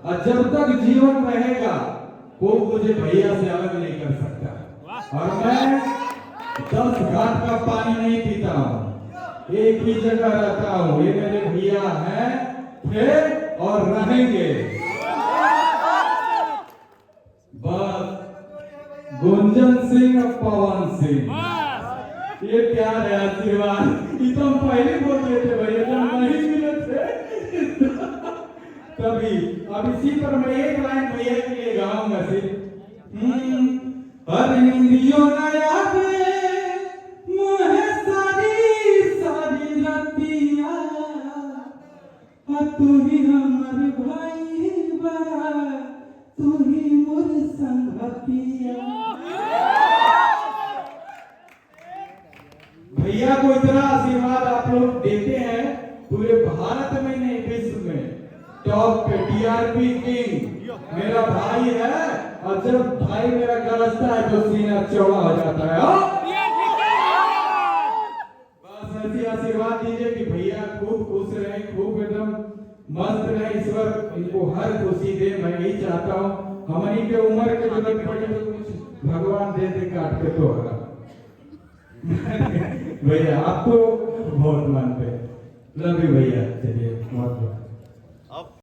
और जब तक जीवन रहेगा वो मुझे भैया से अलग नहीं कर सकता। और मैं 10 घाट का पानी नहीं पीता हूँ, एक ही जगह रहता हूँ। ये मेरे भैया हैं, थे और रहेंगे। बस गुंजन सिंह और पवन सिंह, ये प्यार है, आशीर्वाद। ये तो हम पहले बोल रहे थे भैया, जब नहीं मिले थे तभी। अब इसी पर मैं एक लाइन भैया के लिए गाऊंगा सिर्फ। हर निंदियो नया दे मोहे सारी सारी रतिया, तू ही हमर भाई बा, तू ही मोर संगतिया। भैया को इतना आशीर्वाद आप लोग देते हैं, पूरे भारत में नहीं विश्व में टॉप पे टीआरपी किंग मेरा भाई है। और जब भाई मेरा गरजता है तो सीना चौड़ा हो जाता है। बस ऐसी आशीर्वाद दीजिए कि भैया खूब खुश रहे, खूब एकदम मस्त रहे। ईश्वर इनको हर खुशी दे, मैं यही चाहता हूँ। हमारी के उम्र के जरूरत पड़े तो कुछ भगवान दे दे काट के तो होगा। भैया आपको बहुत मानते हैं, लव यू भैया। चलिए बहुत बहुत